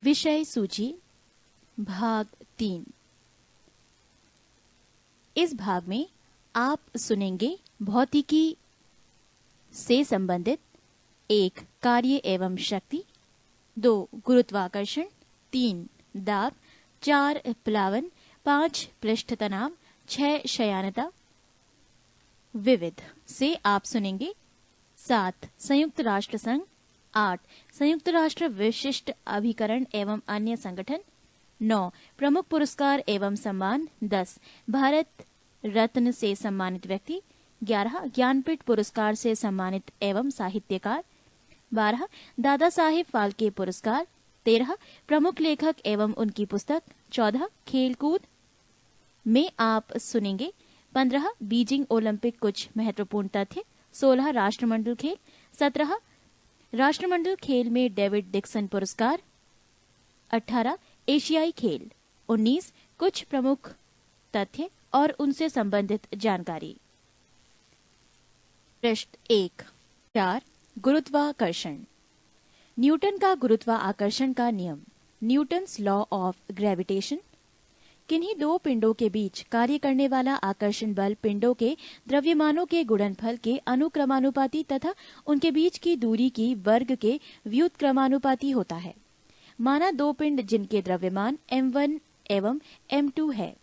विषय सूची भाग 3। इस भाग में आप सुनेंगे भौतिकी से संबंधित 1 कार्य एवं शक्ति, 2 गुरुत्वाकर्षण, 3 दाब, 4 प्लावन, 5 पृष्ठ तनाव, 6 शयानता। विविध से आप सुनेंगे 7 संयुक्त राष्ट्र संघ, 8 संयुक्त राष्ट्र विशिष्ट अभिकरण एवं अन्य संगठन, 9 प्रमुख पुरस्कार एवं सम्मान, 10 भारत रत्न से सम्मानित व्यक्ति, 11 ज्ञानपीठ पुरस्कार से सम्मानित एवं साहित्यकार, 12 दादा साहेब फाल्के पुरस्कार, 13 प्रमुख लेखक एवं उनकी पुस्तक, 14 खेलकूद में आप सुनेंगे 15 बीजिंग ओलंपिक कुछ महत्वपूर्ण तथ्य, 16 राष्ट्रमंडल खेल, 17 राष्ट्रमंडल खेल में डेविड डिक्सन पुरस्कार, 18 एशियाई खेल, 19 कुछ प्रमुख तथ्य और उनसे संबंधित जानकारी। पृष्ठ 1 4 गुरुत्वाकर्षण। न्यूटन का गुरुत्वाकर्षण का नियम, न्यूटन्स लॉ ऑफ ग्रेविटेशन। किन्हीं दो पिंडों के बीच कार्य करने वाला आकर्षण बल पिंडों के द्रव्यमानों के गुणनफल के अनुक्रमानुपाती तथा उनके बीच की दूरी की वर्ग के व्युत्क्रमानुपाती होता है। माना दो पिंड जिनके द्रव्यमान m1 एवं m2 है,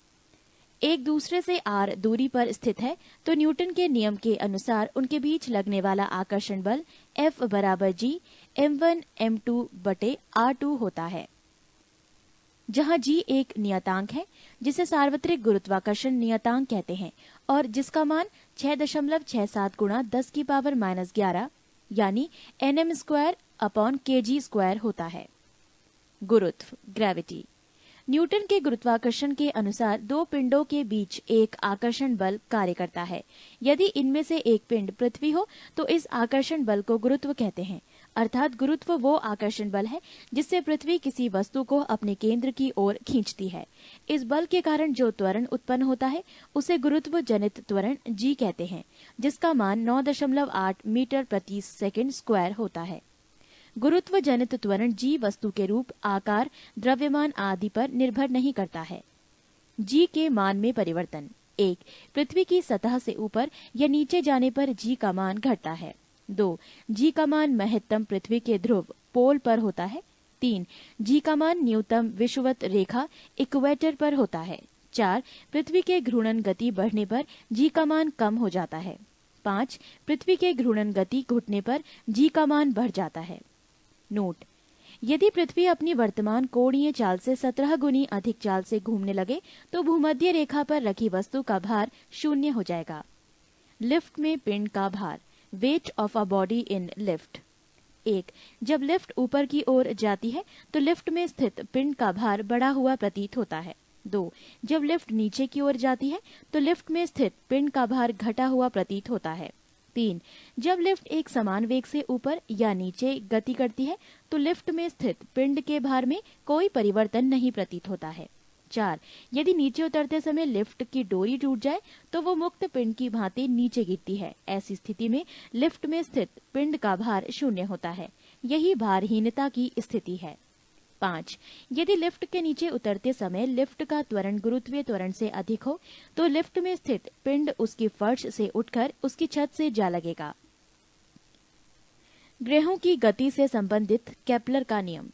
एक दूसरे से r दूरी पर स्थित है, तो न्यूटन के नियम के अनुसार उनके बीच लगने वाला आकर्षण बल F बराबर G m1 m2 बटे r2 होता है, जहाँ G एक नियतांक है जिसे सार्वत्रिक गुरुत्वाकर्षण नियतांक कहते हैं और जिसका मान 6.67 गुणा 10 की पावर -11 यानी nm square upon kg square होता है। गुरुत्व ग्रेविटी। न्यूटन के गुरुत्वाकर्षण के अनुसार दो पिंडों के बीच एक आकर्षण बल कार्य करता है। यदि इनमें से एक पिंड पृथ्वी हो तो इस आकर्षण बल को गुरुत्व कहते हैं, अर्थात गुरुत्व वो आकर्षण बल है जिससे पृथ्वी किसी वस्तु को अपने केंद्र की ओर खींचती है। इस बल के कारण जो त्वरण उत्पन्न होता है उसे गुरुत्व जनित त्वरण g कहते हैं, जिसका मान 9.8 मीटर प्रति सेकंड स्क्वायर होता है। गुरुत्व जनित त्वरण g वस्तु के रूप, आकार, द्रव्यमान आदि पर निर्भर नहीं करता है। g के मान में परिवर्तन। 1 पृथ्वी की सतह से ऊपर या नीचे जाने पर g का मान घटता है। 2 g का मान महत्तम पृथ्वी के ध्रुव पोल पर होता है। 3 g का मान न्यूनतम विषुवत रेखा इक्वेटर पर होता है। 4 पृथ्वी के घूर्णन गति बढ़ने पर g का मान कम हो जाता है। 5 पृथ्वी के घूर्णन गति घटने पर g का मान बढ़ जाता है। नोट: यदि पृथ्वी अपनी वर्तमान कोणीय चाल से 17 गुनी अधिक चाल से घूमने लगे तो भूमध्य रेखा पर रखी वस्तु का भार 0 हो जाएगा। लिफ्ट में पिंड का भार, weight of a body in lift. 1 जब लिफ्ट ऊपर की ओर जाती है तो लिफ्ट में स्थित पिंड का भार बढ़ा हुआ प्रतीत होता है। 2 जब लिफ्ट नीचे की ओर जाती है तो लिफ्ट में स्थित पिंड का भार घटा हुआ प्रतीत होता है। 3 जब लिफ्ट एक समान वेग से ऊपर या नीचे गति करती है तो लिफ्ट में स्थित पिंड के भार में कोई परिवर्तन नहीं प्रतीत होता है। 4 यदि नीचे उतरते समय लिफ्ट की डोरी टूट जाए तो वो मुक्त पिंड की भांति नीचे गिरती है। ऐसी स्थिति में लिफ्ट में स्थित पिंड का भार 0 होता है। यही भारहीनता की स्थिति है। 5 यदि लिफ्ट के नीचे उतरते समय लिफ्ट का त्वरण गुरुत्वीय त्वरण से अधिक हो तो लिफ्ट में स्थित पिंड उसकी फर्श से उठकर उसकी छत से जा लगेगा। ग्रहों की गति से संबंधित केपलर का नियम।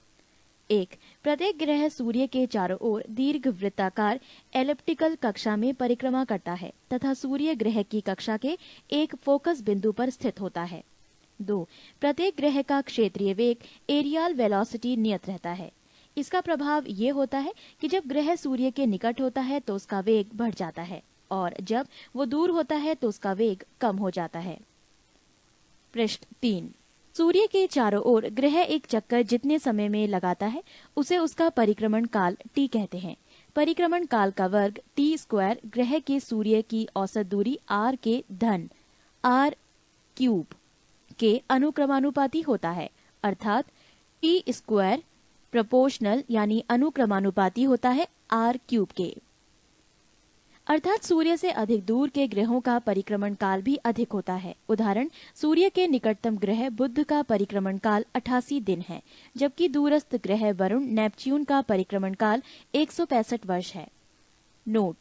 1 प्रत्येक ग्रह सूर्य के चारों ओर दीर्घ वृत्ताकार एलिप्टिकल कक्षा में परिक्रमा करता है तथा सूर्य ग्रह की कक्षा के एक फोकस बिंदु पर स्थित होता है। 2 प्रत्येक ग्रह का क्षेत्रीय वेग एरियल वेलोसिटी नियत रहता है। इसका प्रभाव ये होता है कि जब ग्रह सूर्य के निकट होता है तो उसका वेग बढ़ जाता है और जब वो दूर होता है तो उसका वेग कम हो जाता है। पृष्ठ 3 सूर्य के चारों ओर ग्रह एक चक्कर जितने समय में लगाता है उसे उसका परिक्रमण काल t कहते हैं। परिक्रमण काल का वर्ग t स्क्वायर ग्रह के सूर्य की औसत दूरी r के धन r क्यूब के अनुक्रमानुपाती होता है, अर्थात t स्क्वायर प्रोपोर्शनल यानी अनुक्रमानुपाती होता है r क्यूब के। अर्थात सूर्य से अधिक दूर के ग्रहों का परिक्रमण काल भी अधिक होता है। उदाहरण, सूर्य के निकटतम ग्रह बुध का परिक्रमण काल 88 दिन है, जबकि दूरस्थ ग्रह वरुण नेपच्यून का परिक्रमण काल 165 वर्ष है। नोट,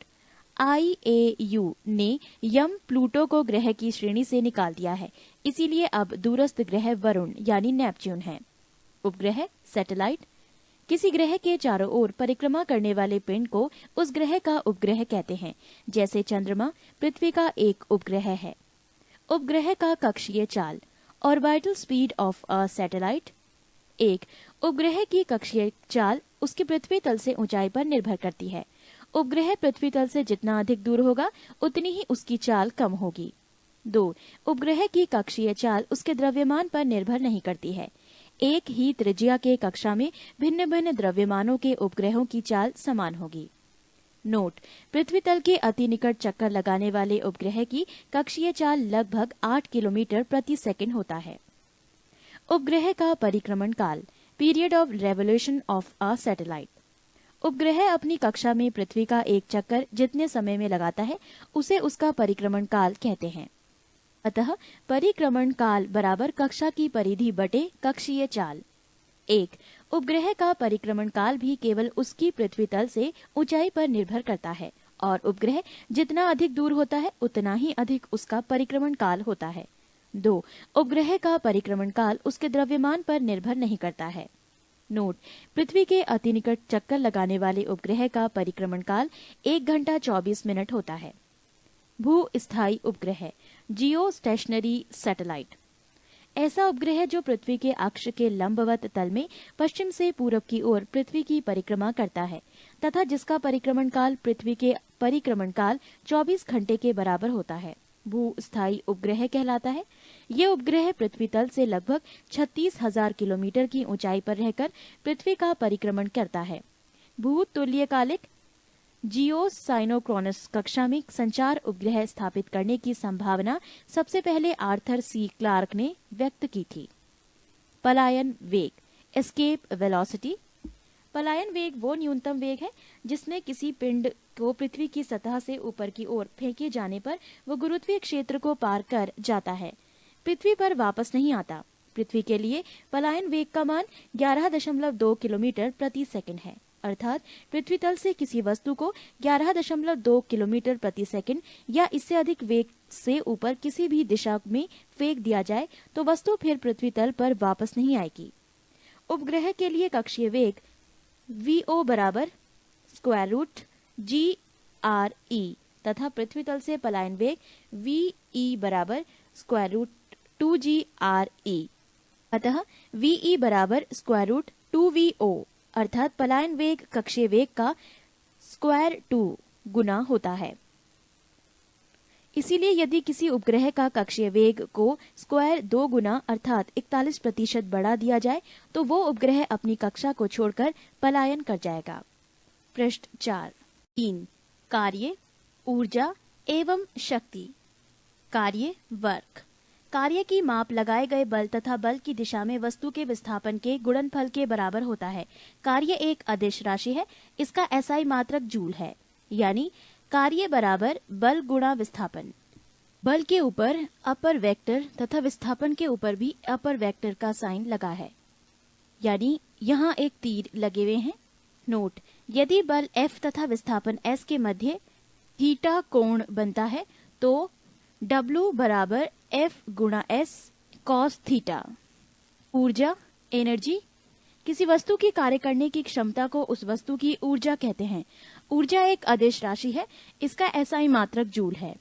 IAU ने यम प्लूटो को ग्रह की श्रेणी से निकाल दिया है, इसीलिए अब दूरस्थ ग्रह वरुण यानी नेपच्यून है। उपग्रह, सैटेलाइट, किसी ग्रह के चारों ओर परिक्रमा करने वाले पिंड को उस ग्रह का उपग्रह कहते हैं। जैसे चंद्रमा पृथ्वी का एक उपग्रह है। उपग्रह का कक्षीय चाल, orbital speed of a satellite. एक उपग्रह की कक्षीय चाल उसकी पृथ्वी तल से ऊंचाई पर निर्भर करती है। उपग्रह पृथ्वी तल से जितना अधिक दूर होगा उतनी ही उसकी चाल कम होगी। 2. उपग्रह की कक्षीय चाल उसके द्रव्यमान पर निर्भर नहीं करती है। एक ही त्रिज्या के कक्षा में भिन्न भिन्न द्रव्यमानों के उपग्रहों की चाल समान होगी। नोट, पृथ्वी तल के अति निकट चक्कर लगाने वाले उपग्रह की कक्षीय चाल लगभग 8 किलोमीटर प्रति सेकंड होता है। उपग्रह का परिक्रमण काल, period of revolution of a satellite. उपग्रह अपनी कक्षा में पृथ्वी का एक चक्कर जितने समय में लगाता है उसे उसका परिक्रमण काल कहते हैं। अतः परिक्रमण काल बराबर कक्षा की परिधि बटे कक्षीय चाल। एक उपग्रह का परिक्रमण काल भी केवल उसकी पृथ्वी तल से ऊंचाई पर निर्भर करता है और उपग्रह जितना अधिक दूर होता है उतना ही अधिक उसका परिक्रमण काल होता है। 2. उपग्रह का परिक्रमण काल उसके द्रव्यमान पर निर्भर नहीं करता है। नोट, पृथ्वी के अति निकट चक्कर लगाने वाले उपग्रह का परिक्रमण काल 1 घंटा 24 मिनट होता है। भू-स्थायी उपग्रह, जियो स्टेशनरी सैटेलाइट, ऐसा उपग्रह जो पृथ्वी के अक्ष के लंबवत तल में पश्चिम से पूरब की ओर पृथ्वी की परिक्रमा करता है तथा जिसका परिक्रमण काल पृथ्वी के परिक्रमण काल 24 घंटे के बराबर होता है, भू-स्थायी उपग्रह कहलाता है। ये उपग्रह पृथ्वी तल से लगभग 36,000 किलोमीटर की ऊंचाई पर रहकर पृथ्वी का परिक्रमण करता है। भू-तुल्यकालिक जियोसाइनोक्रोनस कक्षा में संचार उपग्रह स्थापित करने की संभावना सबसे पहले आर्थर सी क्लार्क ने व्यक्त की थी। पलायन वेग, एस्केप वेलोसिटी। पलायन वेग वो न्यूनतम वेग है जिसमें किसी पिंड को पृथ्वी की सतह से ऊपर की ओर फेंके जाने पर वो गुरुत्वीय क्षेत्र को पार कर जाता है, पृथ्वी पर वापस नहीं आता। पृथ्वी के लिए पलायन वेग का मान 11.2 किलोमीटर प्रति सेकंड है। अर्थात पृथ्वी तल से किसी वस्तु को 11.2 किलोमीटर प्रति सेकंड या इससे अधिक वेग से ऊपर किसी भी दिशा में फेंक दिया जाए तो वस्तु फिर पृथ्वी तल पर वापस नहीं आएगी। उपग्रह के लिए कक्षीय वेग VO बराबर √GRE तथा पृथ्वी तल से पलायन वेग VE बराबर √2GRE। अतः VE बराबर √2VO अर्थात पलायन वेग कक्षीय वेग का √2 गुना होता है। इसीलिए यदि किसी उपग्रह का कक्षीय वेग को √2 गुना अर्थात 41% बढ़ा दिया जाए तो वो उपग्रह अपनी कक्षा को छोड़कर पलायन कर जाएगा। पृष्ठ 4। 3. कार्य, ऊर्जा एवं शक्ति। कार्य, वर्क। कार्य की माप लगाए गए बल तथा बल की दिशा में वस्तु के विस्थापन के गुणनफल के बराबर होता है। कार्य एक अदिश राशि है, इसका SI मात्रक जूल है, यानी कार्य बराबर बल गुणा विस्थापन। बल के ऊपर अपर वेक्टर तथा विस्थापन के ऊपर भी अपर वेक्टर का साइन लगा है, यानी यहाँ एक तीर लगे हुए हैं। नोट, यदि बल F तथा विस्थापन S के मध्य थीटा कोण बनता है तो W बराबर F गुणा S cos थीटा। ऊर्जा, एनर्जी, किसी वस्तु की कार्य करने की क्षमता को उस वस्तु की ऊर्जा कहते हैं। ऊर्जा एक अदिश राशि है, इसका SI मात्रक जूल है।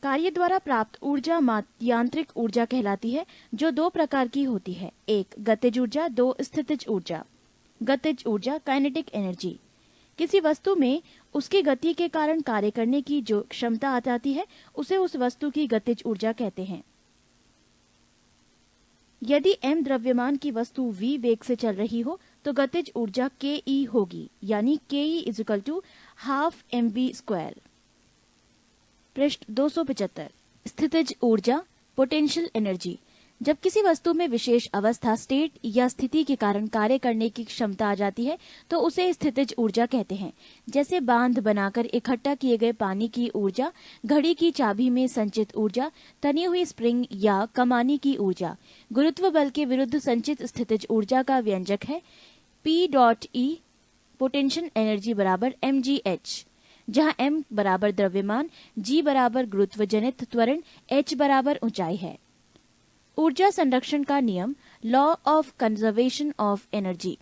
कार्य द्वारा प्राप्त ऊर्जा यांत्रिक ऊर्जा कहलाती है, जो 2 प्रकार की होती है, एक गतिज ऊर्जा, 2 स्थितिज ऊर्जा। गतिज ऊर्जा, काइनेटिक एनर्जी, किसी वस्तु में उसकी गति के कारण कार्य करने की जो क्षमता आ जाती है उसे उस वस्तु की गतिज ऊर्जा कहते हैं। यदि m द्रव्यमान की वस्तु v वेग से चल रही हो तो गतिज ऊर्जा ke होगी, यानी ke = ½ mv²। पृष्ठ 275। स्थितिज ऊर्जा, पोटेंशियल एनर्जी, जब किसी वस्तु में विशेष अवस्था स्टेट या स्थिति के कारण कार्य करने की क्षमता आ जाती है तो उसे स्थितिज ऊर्जा कहते हैं। जैसे बांध बनाकर इकट्ठा किए गए पानी की ऊर्जा, घड़ी की चाबी में संचित ऊर्जा, तनी हुई स्प्रिंग या कमानी की ऊर्जा। गुरुत्व बल के विरुद्ध संचित स्थितिज ऊर्जा का व्यंजक है P.E पोटेंशियल एनर्जी बराबर mgh, जहां m बराबर द्रव्यमान, g बराबर गुरुत्व जनित त्वरण, h बराबर ऊंचाई है। ऊर्जा संरक्षण का नियम, law of conservation of energy.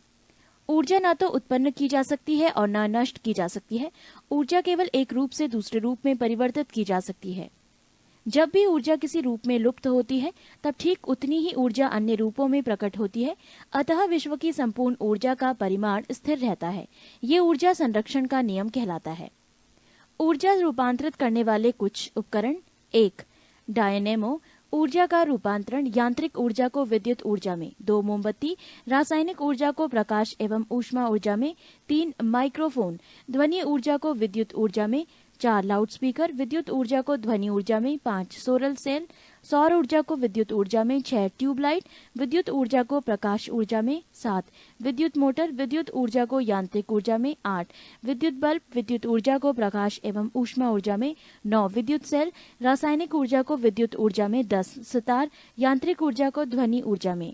ऊर्जा ना तो उत्पन्न की जा सकती है और ना नष्ट की जा सकती है। ऊर्जा केवल एक रूप से दूसरे रूप में परिवर्तित की जा सकती है। जब भी ऊर्जा किसी रूप में लुप्त होती है तब ठीक उतनी ही ऊर्जा अन्य रूपों में प्रकट होती है। अतः विश्व की संपूर्ण ऊर्जा का परिमाण स्थिर रहता है। ये ऊर्जा संरक्षण का नियम कहलाता है। ऊर्जा रूपांतरित करने वाले कुछ उपकरण। 1. डायनेमो, ऊर्जा का रूपांतरण, यांत्रिक ऊर्जा को विद्युत ऊर्जा में। 2. मोमबत्ती, रासायनिक ऊर्जा को प्रकाश एवं ऊष्मा ऊर्जा में। 3. माइक्रोफोन, ध्वनि ऊर्जा को विद्युत ऊर्जा में। 4. लाउडस्पीकर, विद्युत ऊर्जा को ध्वनि ऊर्जा में। 5. सोलर सेल, सौर ऊर्जा को विद्युत ऊर्जा में। 6. ट्यूबलाइट, विद्युत ऊर्जा को प्रकाश ऊर्जा में। 7. विद्युत मोटर, विद्युत ऊर्जा को यांत्रिक ऊर्जा में। 8. विद्युत बल्ब, विद्युत ऊर्जा को प्रकाश एवं ऊष्मा ऊर्जा में। 9. विद्युत सेल, रासायनिक ऊर्जा को विद्युत ऊर्जा में। 10. सितार, यांत्रिक ऊर्जा को ध्वनि ऊर्जा में।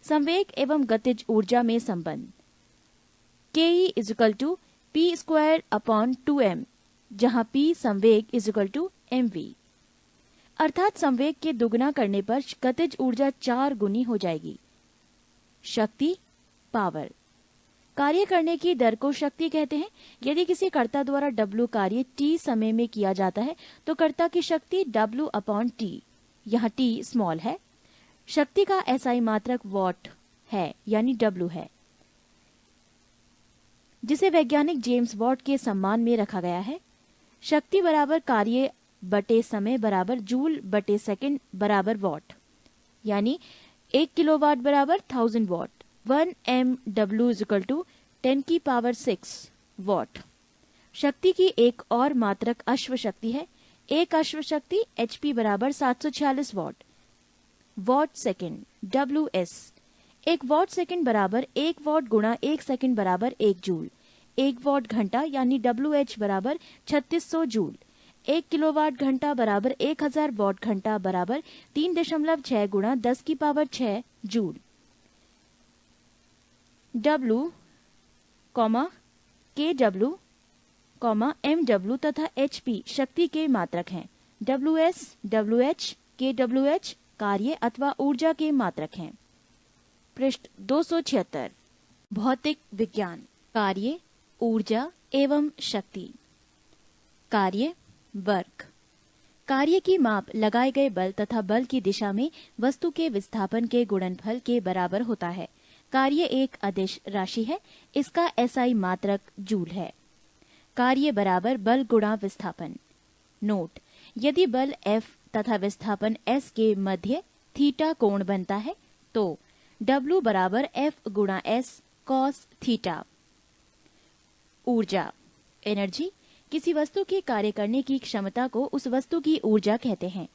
संवेग एवं गतिज ऊर्जा में संबंध। Ke = P²/2m, जहां P संवेग = mv, अर्थात संवेग के दुगना करने पर गतिज ऊर्जा 4 गुनी हो जाएगी। शक्ति, पावर, कार्य करने की दर को शक्ति कहते हैं। यदि किसी कर्ता द्वारा W कार्य t समय में किया जाता है तो कर्ता की शक्ति W/T, यहाँ T स्मॉल है। शक्ति का SI मात्रक वॉट है, यानी W है, जिसे वैज्ञानिक जेम्स वॉट के सम्मान में रखा गया है। शक्ति बराबर कार्य बटे समय बराबर जूल बटे सेकंड बराबर वॉट, यानी 1 किलोवाट बराबर 1000 वॉट। 1 MW = 10⁶ what. शक्ति की एक और मात्रक अश्व शक्ति है। एक अश्व शक्ति HP बराबर 746 what. What second, WS, 1 what second बराबर 1 वॉट गुणा 1 सेकंड बराबर 1 जूल। 1 वॉट घंटा यानी WH बराबर 3600 जूल। 1 किलोवाट घंटा बराबर 1000 वॉट घंटा बराबर 3.6 गुणा 10⁶ जूल। W, KW, MW तथा HP शक्ति के मात्रक हैं। WS, WH, KWH कार्य अथवा ऊर्जा के मात्रक हैं। पृष्ठ 276। भौतिक विज्ञान, कार्य, ऊर्जा एवं शक्ति। कार्य, वर्क। कार्य की माप लगाए गए बल तथा बल की दिशा में वस्तु के विस्थापन के गुणनफल के बराबर होता है। कार्य एक अदिश राशि है। इसका SI मात्रक जूल है। कार्य बराबर बल गुणा विस्थापन। नोट, यदि बल F तथा विस्थापन S के मध्य थीटा कोण बनता है तो W बराबर F गुणा S cos थीटा। ऊर्जा, एनर्जी, किसी वस्तु की कार्य करने की क्षमता को उस वस्तु की ऊर्जा कहते हैं।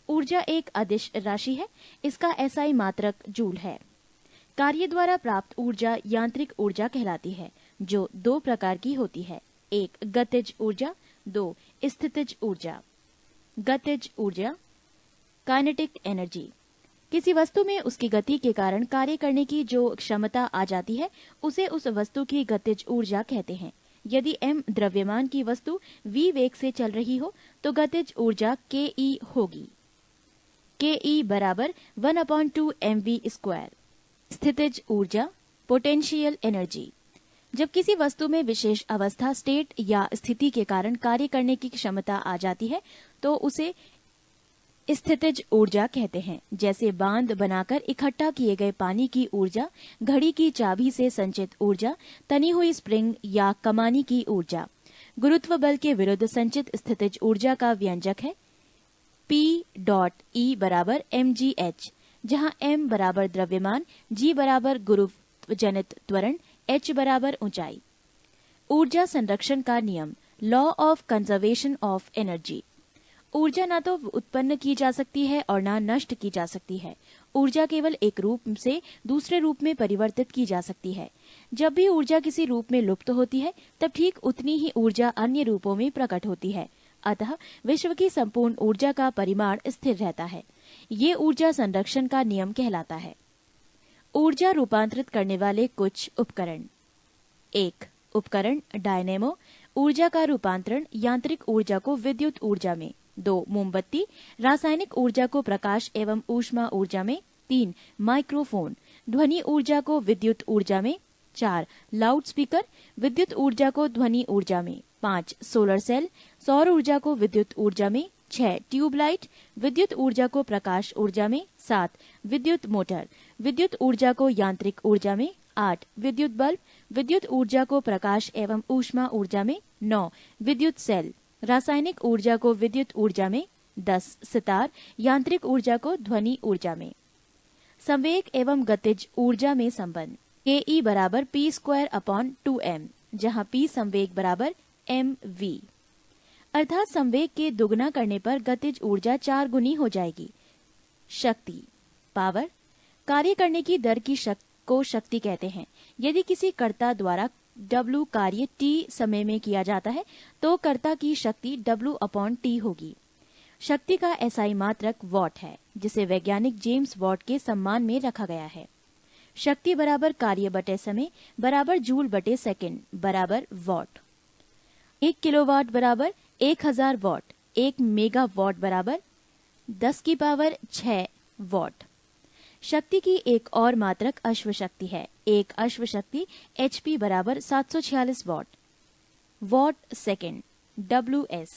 ऊर्जा एक अदिश राशि है। इसका SI मात्रक जूल है। कार्य द्वारा प्राप्त ऊर्जा यांत्रिक ऊर्जा कहलाती है, जो 2 प्रकार की होती है। 1 गतिज ऊर्जा, 2 स्थितिज ऊर्जा। गतिज ऊर्जा, काइनेटिक एनर्जी, किसी वस्तु में उसकी गति के कारण कार्य करने की जो क्षमता आ जाती है उसे उस वस्तु की गतिज ऊर्जा कहते हैं। यदि m द्रव्यमान की वस्तु v वेग से चल रही हो तो गतिज ऊर्जा Ke होगी। Ke बराबर 1/2 mv²। स्थितिज ऊर्जा, पोटेंशियल एनर्जी, जब किसी वस्तु में विशेष अवस्था स्टेट या स्थिति के कारण कार्य करने की क्षमता आ जाती है तो उसे स्थितिज ऊर्जा कहते हैं। जैसे बांध बनाकर इकट्ठा किए गए पानी की ऊर्जा, घड़ी की चाबी से संचित ऊर्जा, तनी हुई स्प्रिंग या कमानी की ऊर्जा। गुरुत्व बल के विरुद्ध संचित स्थितिज ऊर्जा का व्यंजक है P.E बराबर mgh, जहां m बराबर द्रव्यमान, g बराबर गुरुत्व जनित त्वरण, h बराबर ऊंचाई। ऊर्जा संरक्षण का नियम, law of conservation of energy. ऊर्जा ना तो उत्पन्न की जा सकती है और ना नष्ट की जा सकती है। ऊर्जा केवल एक रूप से दूसरे रूप में परिवर्तित की जा सकती है। जब भी ऊर्जा किसी रूप में लुप्त होती है तब ठीक उतनी ही ऊर्जा अन्य रूपों में प्रकट होती है। अतः विश्व की संपूर्ण ऊर्जा का परिमाण स्थिर रहता है। ये ऊर्जा संरक्षण का नियम कहलाता है। ऊर्जा रूपांतरित करने वाले कुछ उपकरण। 1. उपकरण डायनेमो, ऊर्जा का रूपांतरण यांत्रिक ऊर्जा को विद्युत ऊर्जा में। 2. मोमबत्ती, रासायनिक ऊर्जा को प्रकाश एवं ऊष्मा ऊर्जा में। 3. माइक्रोफोन, ध्वनि ऊर्जा को विद्युत ऊर्जा में। 4. लाउड स्पीकर, विद्युत ऊर्जा को ध्वनि ऊर्जा में। 5. सोलर सेल, सौर ऊर्जा को विद्युत ऊर्जा में। 6. ट्यूबलाइट, विद्युत ऊर्जा को प्रकाश ऊर्जा में। 7. विद्युत मोटर, विद्युत ऊर्जा को यांत्रिक ऊर्जा में। 8. विद्युत बल्ब, विद्युत ऊर्जा को प्रकाश एवं ऊष्मा ऊर्जा में। 9. विद्युत सेल, रासायनिक ऊर्जा को विद्युत ऊर्जा में। 10. सितार, यांत्रिक ऊर्जा को ध्वनि ऊर्जा में। संवेग एवं गतिज ऊर्जा में संबंध। ke बराबर p स्क्वायर अपॉन 2m, जहाँ p संवेग बराबर mv, अर्थात संवेग के दुगना करने पर गतिज ऊर्जा 4 गुनी हो जाएगी। शक्ति पावर, कार्य करने की दर की को शक्ति कहते हैं। यदि किसी कर्ता द्वारा W कार्य t समय में किया जाता है तो कर्ता की शक्ति W अपॉन t होगी। शक्ति का एसआई मात्रक वॉट है, जिसे वैज्ञानिक जेम्स वॉट के सम्मान में रखा गया है। शक्ति बराबर कार्य बटे समय बराबर जूल बटे सेकंड बराबर वॉट। 1 किलोवाट बराबर 1000 वॉट। 1 मेगावाट बराबर 10 की पावर 6 वॉट। शक्ति की एक और मात्रक अश्व शक्ति है। एक अश्व शक्ति HP बराबर 746 what. What second WS,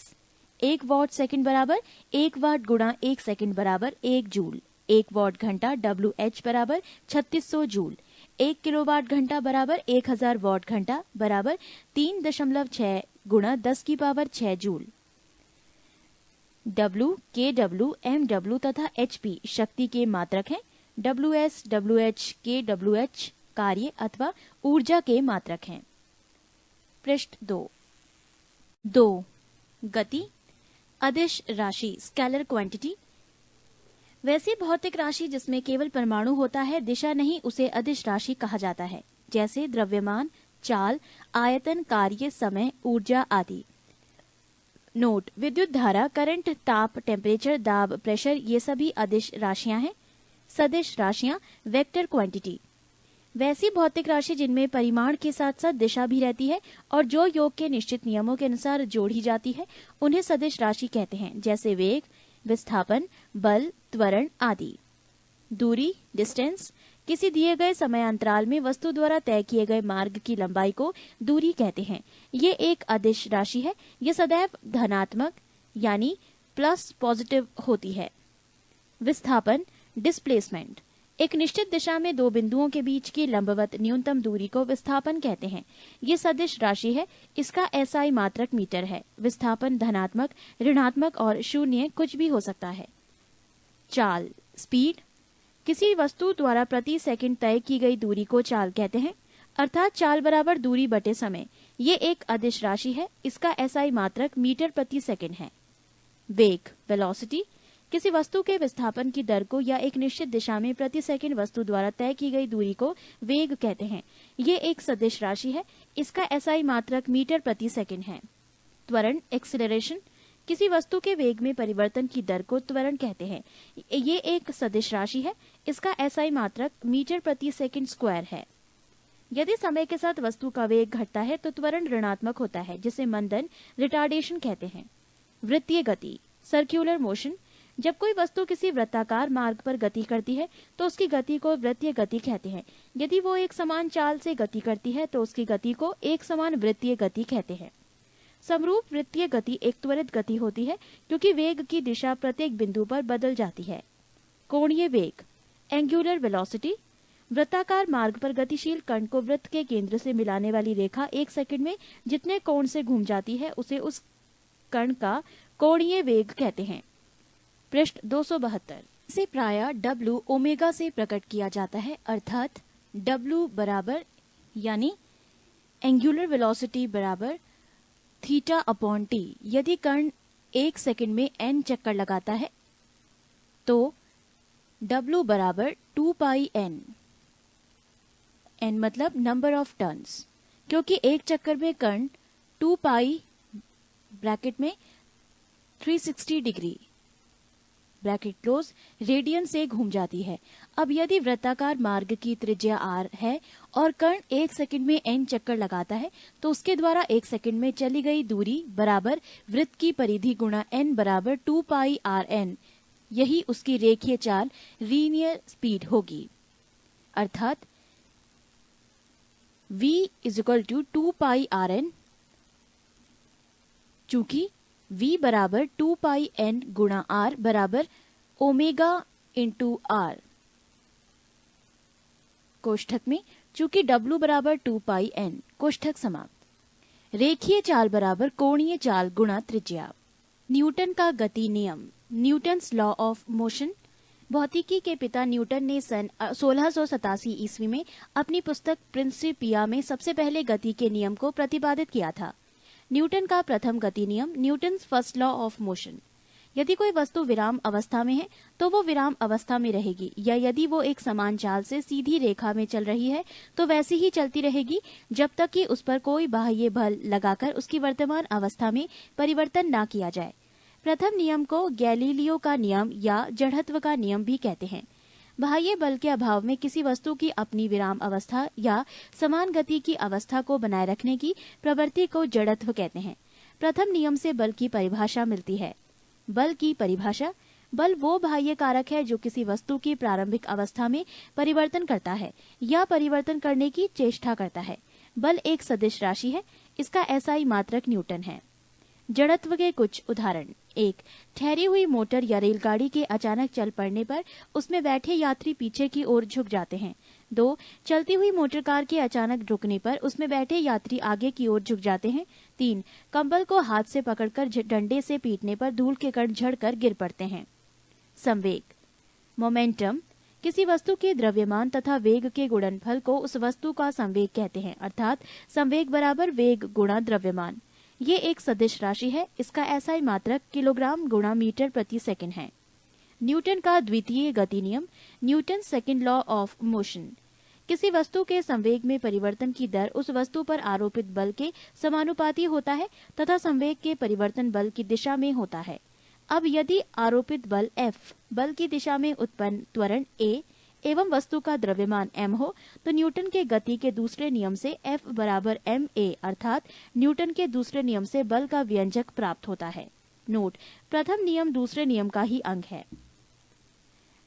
1 what second बराबर 1 वाट गुणा 1 सेकंड बराबर 1 जूल। 1 वॉट घंटा WH बराबर 3600 जूल। 1 किलोवाट घंटा बराबर 1000 वॉट घंटा बराबर 3.6 गुणा 10 की power 6 joule. W, KW, MW तथा HP शक्ति के मात्रक हैं। WS, WH, KWH कार्य अथवा ऊर्जा के मात्रक हैं। पृष्ठ 2। गति अदिश राशि स्केलर क्वांटिटी। वैसी भौतिक राशि जिसमें केवल परमाणु होता है, दिशा नहीं, उसे अदिश राशि कहा जाता है, जैसे द्रव्यमान, चाल, आयतन, कार्य, समय, ऊर्जा आदि। नोट: विद्युत धारा, करंट, ताप, टेम्परेचर, दाब, प्रेशर ये सभी अदिश राशियां हैं। सदिश राशियां वेक्टर क्वांटिटी। वैसी भौतिक राशि जिनमें परिमाण के साथ साथ दिशा भी रहती है और जो योग के निश्चित नियमों के अनुसार जोड़ी जाती है, उन्हें सदिश राशि कहते हैं, जैसे वेग, विस्थापन, बल, त्वरण आदि। दूरी डिस्टेंस, किसी दिए गए समयांतराल में वस्तु द्वारा तय किए गए मार्ग की लंबाई को दूरी कहते हैं। ये एक अदिश राशि है। ये सदैव धनात्मक यानी प्लस पॉजिटिव होती है। विस्थापन डिस्प्लेसमेंट, एक निश्चित दिशा में दो बिंदुओं के बीच की लंबवत न्यूनतम दूरी को विस्थापन कहते हैं। ये सदिश राशि है। इसका एसआई मात्रक मीटर है। विस्थापन धनात्मक, ऋणात्मक और शून्य कुछ भी हो सकता है। चाल स्पीड, किसी वस्तु द्वारा प्रति सेकंड तय की गई दूरी को चाल कहते हैं, अर्थात चाल बराबर दूरी बटे समय। ये एक अदिश राशि है। इसका एसआई मात्रक मीटर प्रति सेकंड है। वेग वेलोसिटी, किसी वस्तु के विस्थापन की दर को या एक निश्चित दिशा में प्रति सेकंड वस्तु द्वारा तय की गई दूरी को वेग कहते हैं। ये एक सदिश राशि है। इसका एसआई मात्रक मीटर प्रति सेकंड है। त्वरण एक्सीलरेशन, किसी वस्तु के वेग में परिवर्तन की दर को त्वरण कहते हैं। ये एक सदिश राशि है। इसका एसआई मात्रक मीटर प्रति सेकंड स्क्वायर है। यदि समय के साथ वस्तु का वेग घटता है तो त्वरण ऋणात्मक होता है, जिसे मंदन रिटार्डेशन कहते हैं। वृत्तीय गति सर्क्यूलर मोशन, जब कोई वस्तु किसी वृत्ताकार मार्ग पर गति करती है तो उसकी गति को वृत्तीय गति कहते हैं। यदि वो एक समान चाल से गति करती है तो उसकी गति को एक समान वृत्तीय गति कहते हैं। समरूप वृत्तीय गति एक त्वरित गति होती है, क्योंकि वेग की दिशा प्रत्येक बिंदु पर बदल जाती है। कोणीय वेग एंगुलर वेलोसिटी, वृत्ताकार मार्ग पर गतिशील कण को वृत्त के केंद्र से मिलाने वाली रेखा 1 सेकंड में जितने कोण से घूम जाती है उसे उस कण का कोणीय वेग कहते हैं। पृष्ठ 272। इसे प्रायः W ओमेगा से प्रकट किया जाता है, अर्थात W बराबर यानी एंगुलर वेलोसिटी बराबर थीटा अपॉन t। यदि कण 1 सेकंड में n चक्कर लगाता है तो W बराबर 2 पाई n, n मतलब नंबर ऑफ टर्न्स, क्योंकि एक चक्कर में कर्ण 2 पाई ब्रैकेट में 360 डिग्री ब्रैकेट क्लोज रेडियन से घूम जाती है। अब यदि वृत्ताकार मार्ग की त्रिज्या r है और कर्ण 1 सेकंड में n चक्कर लगाता है तो उसके द्वारा 1 सेकंड में चली गई दूरी बराबर वृत्त की परिधि गुणा n बराबर 2 पाई rn, यही उसकी रेखीय चाल लीनियर स्पीड होगी। अर्थात v = 2 पाई rn, चूंकि v बराबर 2 पाई n गुणा r बराबर ओमेगा इंटू r, कोष्ठक में चूंकि w बराबर 2 पाई n, कोष्ठक समाप्त। रेखीय चाल बराबर कोणीय चाल गुणा त्रिज्या। न्यूटन का गति नियम, न्यूटन्स लॉ ऑफ मोशन। भौतिकी के पिता न्यूटन ने सन 1687 ईस्वी में अपनी पुस्तक प्रिंसिपिया में सबसे पहले गति के नियम को प्रतिपादित किया था। न्यूटन का प्रथम गति नियम, Newton's first law of motion. यदि कोई वस्तु विराम अवस्था में है तो वो विराम अवस्था में रहेगी, या यदि वो एक समान चाल से सीधी रेखा में चल रही है तो वैसी ही चलती रहेगी जब तक कि उस पर कोई बाह्य बल लगाकर उसकी वर्तमान अवस्था में परिवर्तन ना किया जाए। प्रथम नियम को गैलीलियो का नियम या जड़त्व का नियम भी कहते हैं। बाह्य बल के अभाव में किसी वस्तु की अपनी विराम अवस्था या समान गति की अवस्था को बनाए रखने की प्रवृत्ति को जड़त्व कहते हैं। प्रथम नियम से बल की परिभाषा मिलती है। बल की परिभाषा, बल वो बाह्य कारक है जो किसी वस्तु की प्रारंभिक अवस्था में परिवर्तन करता है या परिवर्तन करने की चेष्टा करता है। बल एक सदिश राशि है, इसका एसआई मात्रक न्यूटन है। जड़त्व के कुछ उदाहरण: 1. ठहरी हुई मोटर या रेलगाड़ी के अचानक चल पड़ने पर उसमें बैठे यात्री पीछे की ओर झुक जाते हैं। 2. चलती हुई मोटर कार के अचानक रुकने पर उसमें बैठे यात्री आगे की ओर झुक जाते हैं। 3. कंबल को हाथ से पकड़कर डंडे से पीटने पर धूल के कण झड़कर गिर पड़ते हैं। संवेग, मोमेंटम, किसी वस्तु के द्रव्यमान तथा वेग के गुणनफल को उस वस्तु का संवेग कहते हैं, अर्थात संवेग बराबर वेग गुणा द्रव्यमान। ये एक सदिश राशि है, इसका एसआई मात्रक किलोग्राम गुणा मीटर प्रति सेकंड है। न्यूटन का द्वितीय गति नियम, Newton second law of motion. किसी वस्तु के संवेग में परिवर्तन की दर उस वस्तु पर आरोपित बल के समानुपाती होता है तथा संवेग के परिवर्तन बल की दिशा में होता है। अब यदि आरोपित बल F, बल की दिशा में उत्पन्न त्वरण A एवं वस्तु का द्रव्यमान m हो तो न्यूटन के गति के दूसरे नियम से F बराबर ma, अर्थात न्यूटन के दूसरे नियम से बल का व्यंजक प्राप्त होता है। नोट: प्रथम नियम दूसरे नियम का ही अंग है।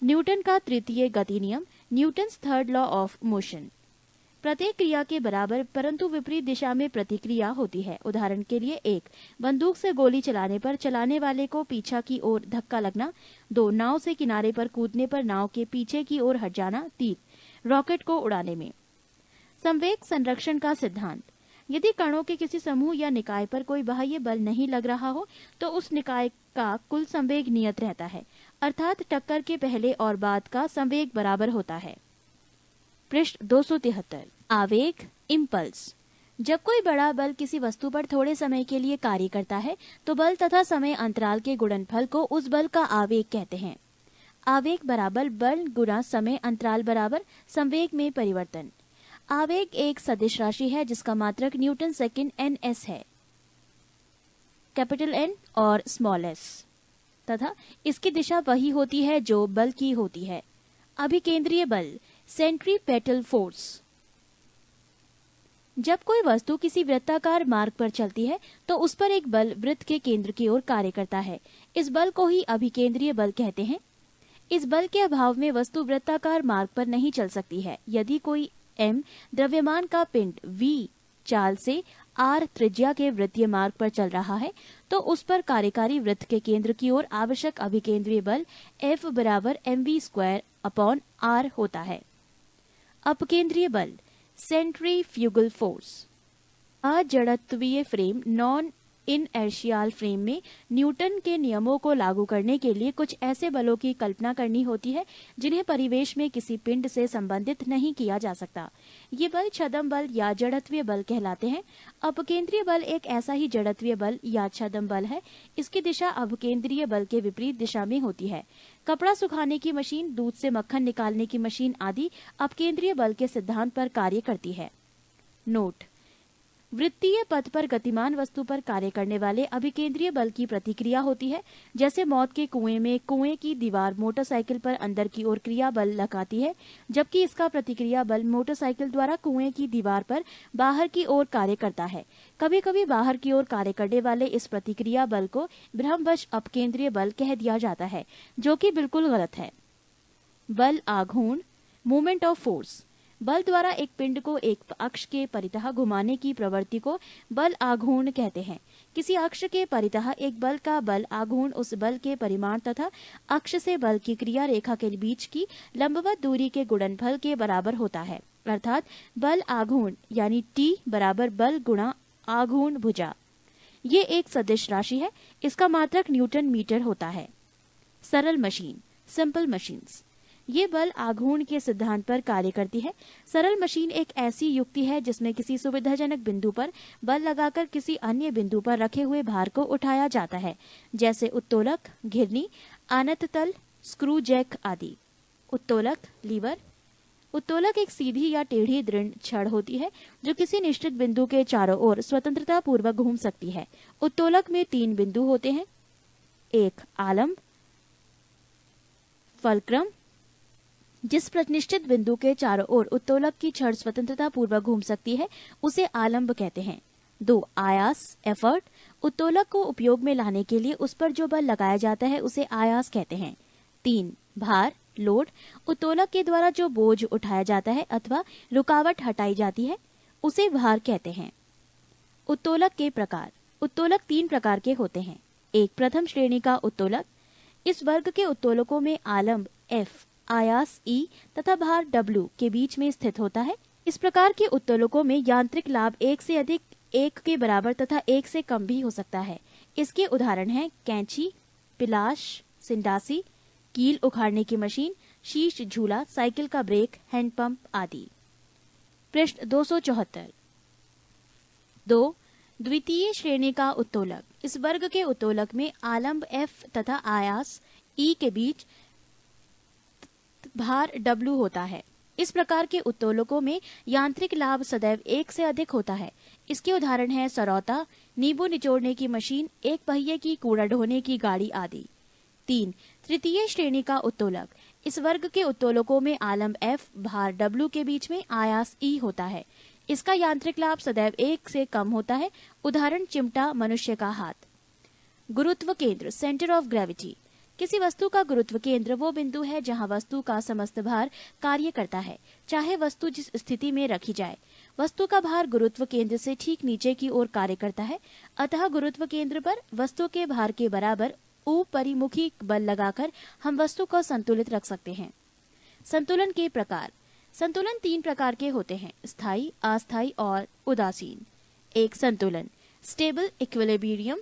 न्यूटन का तृतीय गति नियम, Newton's third law of motion. प्रत्येक क्रिया के बराबर परंतु विपरीत दिशा में प्रतिक्रिया होती है। उदाहरण के लिए: 1. बंदूक से गोली चलाने पर चलाने वाले को पीछा की ओर धक्का लगना। 2. नाव से किनारे पर कूदने पर नाव के पीछे की ओर हट जाना। 3. रॉकेट को उड़ाने में। संवेग संरक्षण का सिद्धांत: यदि कणों के किसी समूह या निकाय पर कोई बाह्य बल नहीं लग रहा हो तो उस निकाय का कुल संवेग नियत रहता है, अर्थात टक्कर के पहले और बाद का संवेग बराबर होता है। पृष्ठ 273। आवेग, इम्पल्स। जब कोई बड़ा बल किसी वस्तु पर थोड़े समय के लिए कार्य करता है तो बल तथा समय अंतराल के गुणनफल को उस बल का आवेग कहते हैं। आवेग बराबर बल गुणा समय अंतराल बराबर संवेग में परिवर्तन। आवेग एक सदिश राशि है जिसका मात्रक न्यूटन सेकंड ns है, कैपिटल N और स्मॉल s, तथा इसकी दिशा वही होती है जो बल की होती है। अभिकेंद्रीय बल, सेंट्रीपेटल फोर्स। जब कोई वस्तु किसी वृत्ताकार मार्ग पर चलती है तो उस पर एक बल वृत्त के केंद्र की ओर कार्य करता है। इस बल को ही अभिकेंद्रीय बल कहते हैं। इस बल के अभाव में वस्तु वृत्ताकार मार्ग पर नहीं चल सकती है। यदि कोई m द्रव्यमान का पिंड v चाल से r त्रिज्या के वृत्तीय मार्ग पर चल रहा है तो उस पर कार्यकारी वृत्त के केंद्र की ओर आवश्यक अभिकेंद्रीय बल F बराबर mv²/r होता है। अपकेंद्रीय बल, सेंट्रीफ्यूगल फोर्स। अजड़त्वीय फ्रेम, नॉन इनर्शियल फ्रेम में न्यूटन के नियमों को लागू करने के लिए कुछ ऐसे बलों की कल्पना करनी होती है जिन्हें परिवेश में किसी पिंड से संबंधित नहीं किया जा सकता। ये बल छद्म बल या जड़त्वीय बल कहलाते हैं। अपकेंद्रीय बल एक ऐसा ही जड़त्वीय बल या छद्म बल है। इसकी दिशा अपकेंद्रीय बल के विपरीत दिशा में होती है। कपड़ा सुखाने की मशीन, दूध से मक्खन निकालने की मशीन आदि अपकेंद्रीय बल के सिद्धांत पर कार्य करती है। नोट: वृत्तीय पथ पर गतिमान वस्तु पर कार्य करने वाले अभिकेंद्रीय बल की प्रतिक्रिया होती है। जैसे मौत के कुएं में कुएं की दीवार मोटरसाइकिल पर अंदर की ओर क्रिया बल लगाती है, जबकि इसका प्रतिक्रिया बल मोटरसाइकिल द्वारा कुएं की दीवार पर बाहर की ओर कार्य करता है। कभी कभी बाहर की ओर कार्य करने वाले इस प्रतिक्रिया बल को भ्रमवश अपकेंद्रीय बल कह दिया जाता है, जो कि बिल्कुल गलत है। बल आघूर्ण, मूवमेंट ऑफ फोर्स। बल द्वारा एक पिंड को एक अक्ष के परितः घुमाने की प्रवृत्ति को बल आघूर्ण कहते हैं। किसी अक्ष के परितः एक बल का बल आघूर्ण उस बल के परिमाण तथा अक्ष से बल की क्रिया रेखा के बीच की लंबवत दूरी के गुणनफल के बराबर होता है। अर्थात बल आघूर्ण यानी T बराबर बल गुणा आघूर्ण भुजा। ये एक सदिश राशि है। इसका मात्रक न्यूटन मीटर होता है। सरल मशीन, सिंपल मशीन्स। ये बल आघूर्ण के सिद्धांत पर कार्य करती है। सरल मशीन एक ऐसी युक्ति है जिसमें किसी सुविधाजनक बिंदु पर बल लगाकर किसी अन्य बिंदु पर रखे हुए भार को उठाया जाता है, जैसे उत्तोलक, घिरनी, आनत तल, स्क्रू जैक आदि। उत्तोलक, लीवर। उत्तोलक एक सीधी या टेढ़ी दृढ़ छड़ होती है जो किसी निश्चित बिंदु के चारों ओर स्वतंत्रता पूर्वक घूम सकती है। उत्तोलक में 3 बिंदु होते हैं। 1. आलंब, फलक्रम। जिस निश्चित बिंदु के चारों ओर उत्तोलक की छड़ स्वतंत्रता पूर्वक घूम सकती है उसे आलंब कहते हैं। 2. आयास, एफर्ट। उत्तोलक को उपयोग में लाने के लिए उस पर जो बल लगाया जाता है उसे आयास कहते हैं। 3. भार, लोड। उत्तोलक के द्वारा जो बोझ उठाया जाता है अथवा रुकावट हटाई जाती है उसे भार कहते हैं। उत्तोलक के प्रकार। उत्तोलक 3 प्रकार के होते हैं। 1. प्रथम श्रेणी का उत्तोलक। इस वर्ग के उत्तोलकों में आलंब F, आयास E तथा भार W के बीच में स्थित होता है। इस प्रकार के उत्तोलकों में यांत्रिक लाभ 1 से अधिक, 1 के बराबर तथा 1 से कम भी हो सकता है। इसके उदाहरण हैं कैंची, पिलाश, सिंडासी, कील उखाड़ने की मशीन, शीश झूला, साइकिल का ब्रेक, हैंडपंप आदि। पृष्ठ 274। 2. द्वितीय श्रेणी का उत्तोलक। इस वर्ग के उत्तोलक में आलंब F तथा आयास E के बीच भार W होता है। इस प्रकार के उत्तोलकों में यांत्रिक लाभ सदैव 1 से अधिक होता है। इसके उदाहरण हैं सरौता, नींबू निचोड़ने की मशीन, एक पहिए की कूड़ा ढोने की गाड़ी आदि। 3. तृतीय श्रेणी का उत्तोलक। इस वर्ग के उत्तोलकों में आलंब F, भार W के बीच में आयास E होता है। इसका यांत्रिक लाभ सदैव 1 से कम होता है। उदाहरण चिमटा, मनुष्य का हाथ। गुरुत्व केंद्र, सेंटर ऑफ ग्रेविटी। किसी वस्तु का गुरुत्व केंद्र वो बिंदु है जहां वस्तु का समस्त भार कार्य करता है, चाहे वस्तु जिस स्थिति में रखी जाए। वस्तु का भार गुरुत्व केंद्र से ठीक नीचे की ओर कार्य करता है। अतः गुरुत्व केंद्र पर वस्तु के भार के बराबर उपरिमुखी बल लगाकर हम वस्तु को संतुलित रख सकते हैं। संतुलन के प्रकार। संतुलन 3 प्रकार के होते हैं, स्थायी, अस्थायी और उदासीन। 1. संतुलन, स्टेबल इक्विलिब्रियम।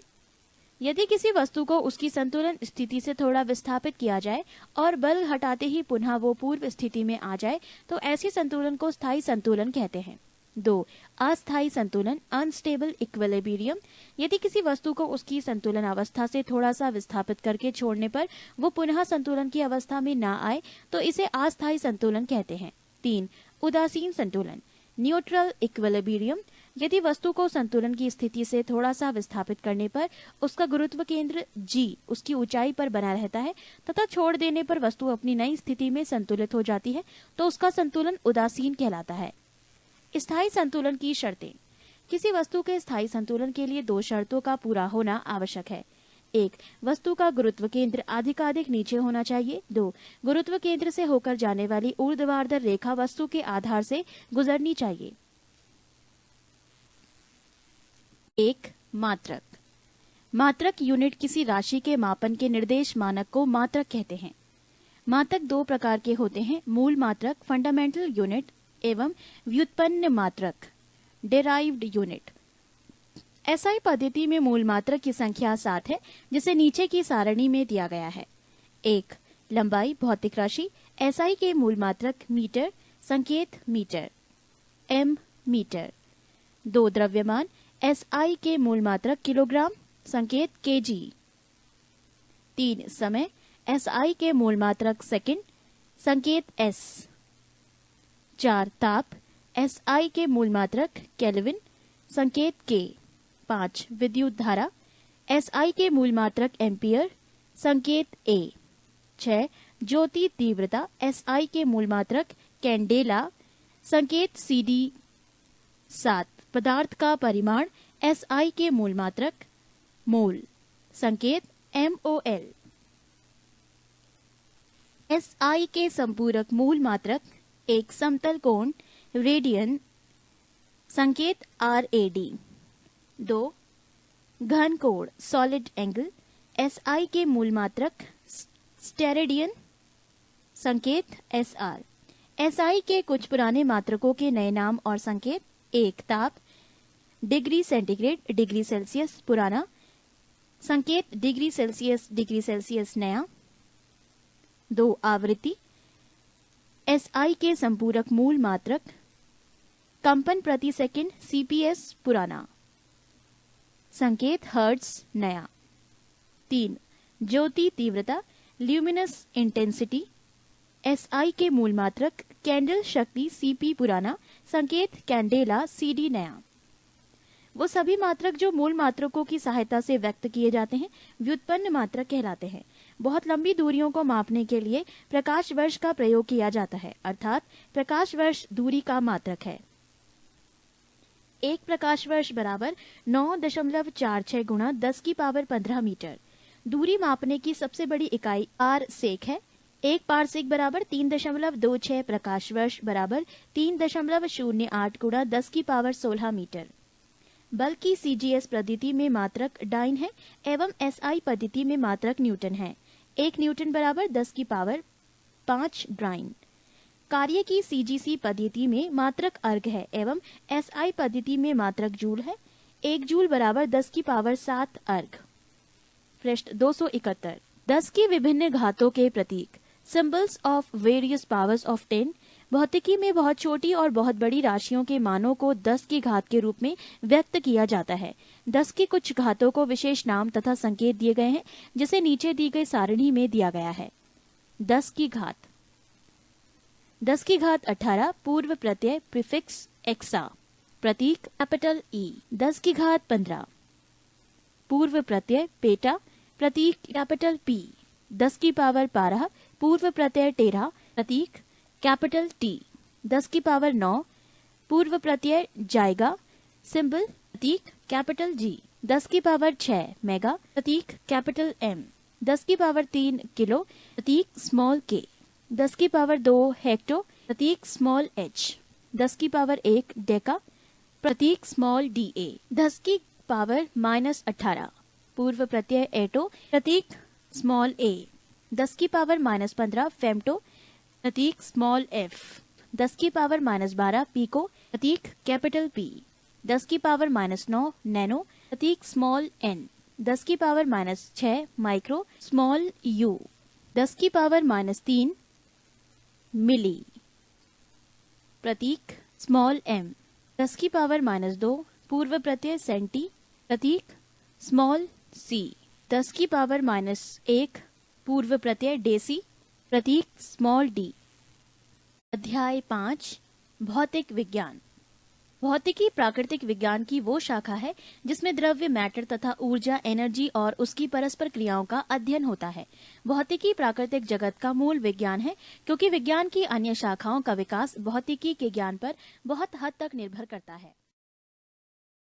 यदि किसी वस्तु को उसकी संतुलन स्थिति से थोड़ा विस्थापित किया जाए और बल हटाते ही पुनः वो पूर्व स्थिति में आ जाए तो ऐसी संतुलन को स्थायी संतुलन कहते हैं। 2. अस्थायी संतुलन, अनस्टेबल इक्विलिब्रियम। यदि किसी वस्तु को उसकी संतुलन अवस्था से थोड़ा सा विस्थापित करके छोड़ने पर वो पुनः संतुलन की अवस्था में ना आए तो इसे अस्थायी संतुलन कहते हैं। 3. उदासीन संतुलन, न्यूट्रल इक्विलिब्रियम। यदि वस्तु को संतुलन की स्थिति से थोड़ा सा विस्थापित करने पर उसका गुरुत्व केंद्र G उसकी ऊंचाई पर बना रहता है तथा छोड़ देने पर वस्तु अपनी नई स्थिति में संतुलित हो जाती है तो उसका संतुलन उदासीन कहलाता है। स्थायी संतुलन की शर्तें। किसी वस्तु के स्थायी संतुलन के लिए 2 शर्तों का पूरा होना आवश्यक है। 1. वस्तु का गुरुत्व केंद्र अधिकाधिक नीचे होना चाहिए। 2. गुरुत्व केंद्र से होकर जाने वाली ऊर्ध्वाधर रेखा वस्तु के आधार से गुजरनी चाहिए। 1. मात्रक। मात्रक यूनिट किसी राशि के मापन के निर्देश मानक को मात्रक कहते हैं। मात्रक 2 प्रकार के होते हैं, मूल मात्रक, फंडामेंटल यूनिट एवं व्युत्पन्न मात्रक, डेराइव्ड यूनिट। एसआई पद्धति में मूल मात्रक की संख्या 7 है, जिसे नीचे की सारणी में दिया गया है। 1. लंबाई भौतिक राशि एसआई के मूल मात्रक मीटर, संकेत मीटर, एम मीटर। 2. द्रव्यमान एसआई के मूल मात्रक किलोग्राम, संकेत केजी। 3. समय एसआई के मूल मात्रक सेकंड, संकेत एस। 4. ताप एसआई के मूल मात्रक केल्विन, संकेत के। 5. विद्युत धारा एसआई के मूल मात्रक एम्पियर, संकेत ए। 6. ज्योति तीव्रता एसआई के मूल मात्रक कैंडेला, संकेत सीडी। 7. पदार्थ का परिमाण एसआई के मूल मात्रक मोल, संकेत एमओएल। एसआई के संपूरक मूल मात्रक एक समतल कोण रेडियन, संकेत आरएडी। 2. घन कोण सॉलिड एंगल एसआई के मूल मात्रक स्टेरेडियन, संकेत एसआर। एसआई के कुछ पुराने मात्रकों के नए नाम और संकेत। 1. ताप डिग्री सेंटीग्रेड डिग्री सेल्सियस पुराना, संकेत डिग्री सेल्सियस नया। 2. आवृत्ति एसआई के संपूरक मूल मात्रक कंपन प्रति सेकंड सीपीएस पुराना, संकेत हर्ट्ज नया। 3. ज्योति तीव्रता ल्यूमिनस इंटेंसिटी एसआई के मूल मात्रक कैंडल शक्ति सीपी पुराना, संकेत कैंडेला सीडी नया। वो सभी मात्रक जो मूल मात्रकों की सहायता से व्यक्त किए जाते हैं व्युत्पन्न मात्रक कहलाते हैं। बहुत लंबी दूरियों को मापने के लिए प्रकाश वर्ष का प्रयोग किया जाता है, अर्थात प्रकाश वर्ष दूरी का मात्रक है। 1 प्रकाश वर्ष बराबर 9.46 गुणा 10 की पावर 15 मीटर। दूरी मापने की सबसे बड़ी इकाई पारसेक है। 1 पारसेक बराबर 3.26 प्रकाश वर्ष बराबर 3.08 गुणा 10 की पावर 16 मीटर। बल की सीजीएस पद्धति में मात्रक डाइन है एवं एसआई पद्धति में मात्रक न्यूटन है। 1 न्यूटन बराबर 10 की पावर 5 डाइन। कार्य की सीजीसी पद्धति में मात्रक अर्ग है एवं एसआई पद्धति में मात्रक जूल है। 1 जूल बराबर 10 की पावर 7 अर्ग। पृष्ठ 271। 10 की विभिन्न घातों के प्रतीक symbols of various powers of 10। भौतिकी में बहुत छोटी और बहुत बड़ी राशियों के मानों को 10 की घात के रूप में व्यक्त किया जाता है। 10 की कुछ घातों को विशेष नाम तथा संकेत दिए गए हैं, जिसे नीचे दी गई सारणी में दिया गया है। 10 की घात 10 की घात 18 पूर्व प्रत्यय प्रीफिक्स एक्सा, प्रतीक कैपिटल ई। 10 की घात 15 पूर्व प्रत्यय पेटा, प्रतीक कैपिटल पी। 10 की पावर 12 पूर्व प्रत्यय टेरा, प्रतीक कैपिटल टी। 10 की पावर 9 पूर्व प्रत्यय जाएगा, सिंबल प्रतीक कैपिटल जी। 10 की पावर 6 मेगा, प्रतीक कैपिटल एम। 10 की पावर 3 किलो, प्रतीक स्मॉल के। 10 की पावर 2 हेक्टो, प्रतीक स्मॉल एच। 10 की पावर 1 डेका, प्रतीक स्मॉल डी ए। 10 की पावर -18 पूर्व प्रत्यय एटो, प्रतीक स्मॉल ए। 10 की पावर -15 फेम्टो, प्रतीक स्मॉल एफ। 10 की पावर -12 पीको, प्रतीक कैपिटल पी। 10 की पावर -9 नैनो, प्रतीक स्मॉल एन। 10 की पावर -6 माइक्रो, स्मॉल यू। 10 की पावर -3 मिली, प्रतीक स्मॉल एम। 10 की पावर -2 पूर्व प्रत्यय सेंटी, प्रतीक स्मॉल सी। 10 की पावर -1 पूर्व प्रत्यय डेसी, प्रतीक स्मॉल डी। अध्याय 5 भौतिक विज्ञान। भौतिकी प्राकृतिक विज्ञान की वो शाखा है जिसमें द्रव्य मैटर तथा ऊर्जा एनर्जी और उसकी परस्पर क्रियाओं का अध्ययन होता है। भौतिकी प्राकृतिक जगत का मूल विज्ञान है, क्योंकि विज्ञान की अन्य शाखाओं का विकास भौतिकी के ज्ञान पर बहुत हद तक निर्भर करता है।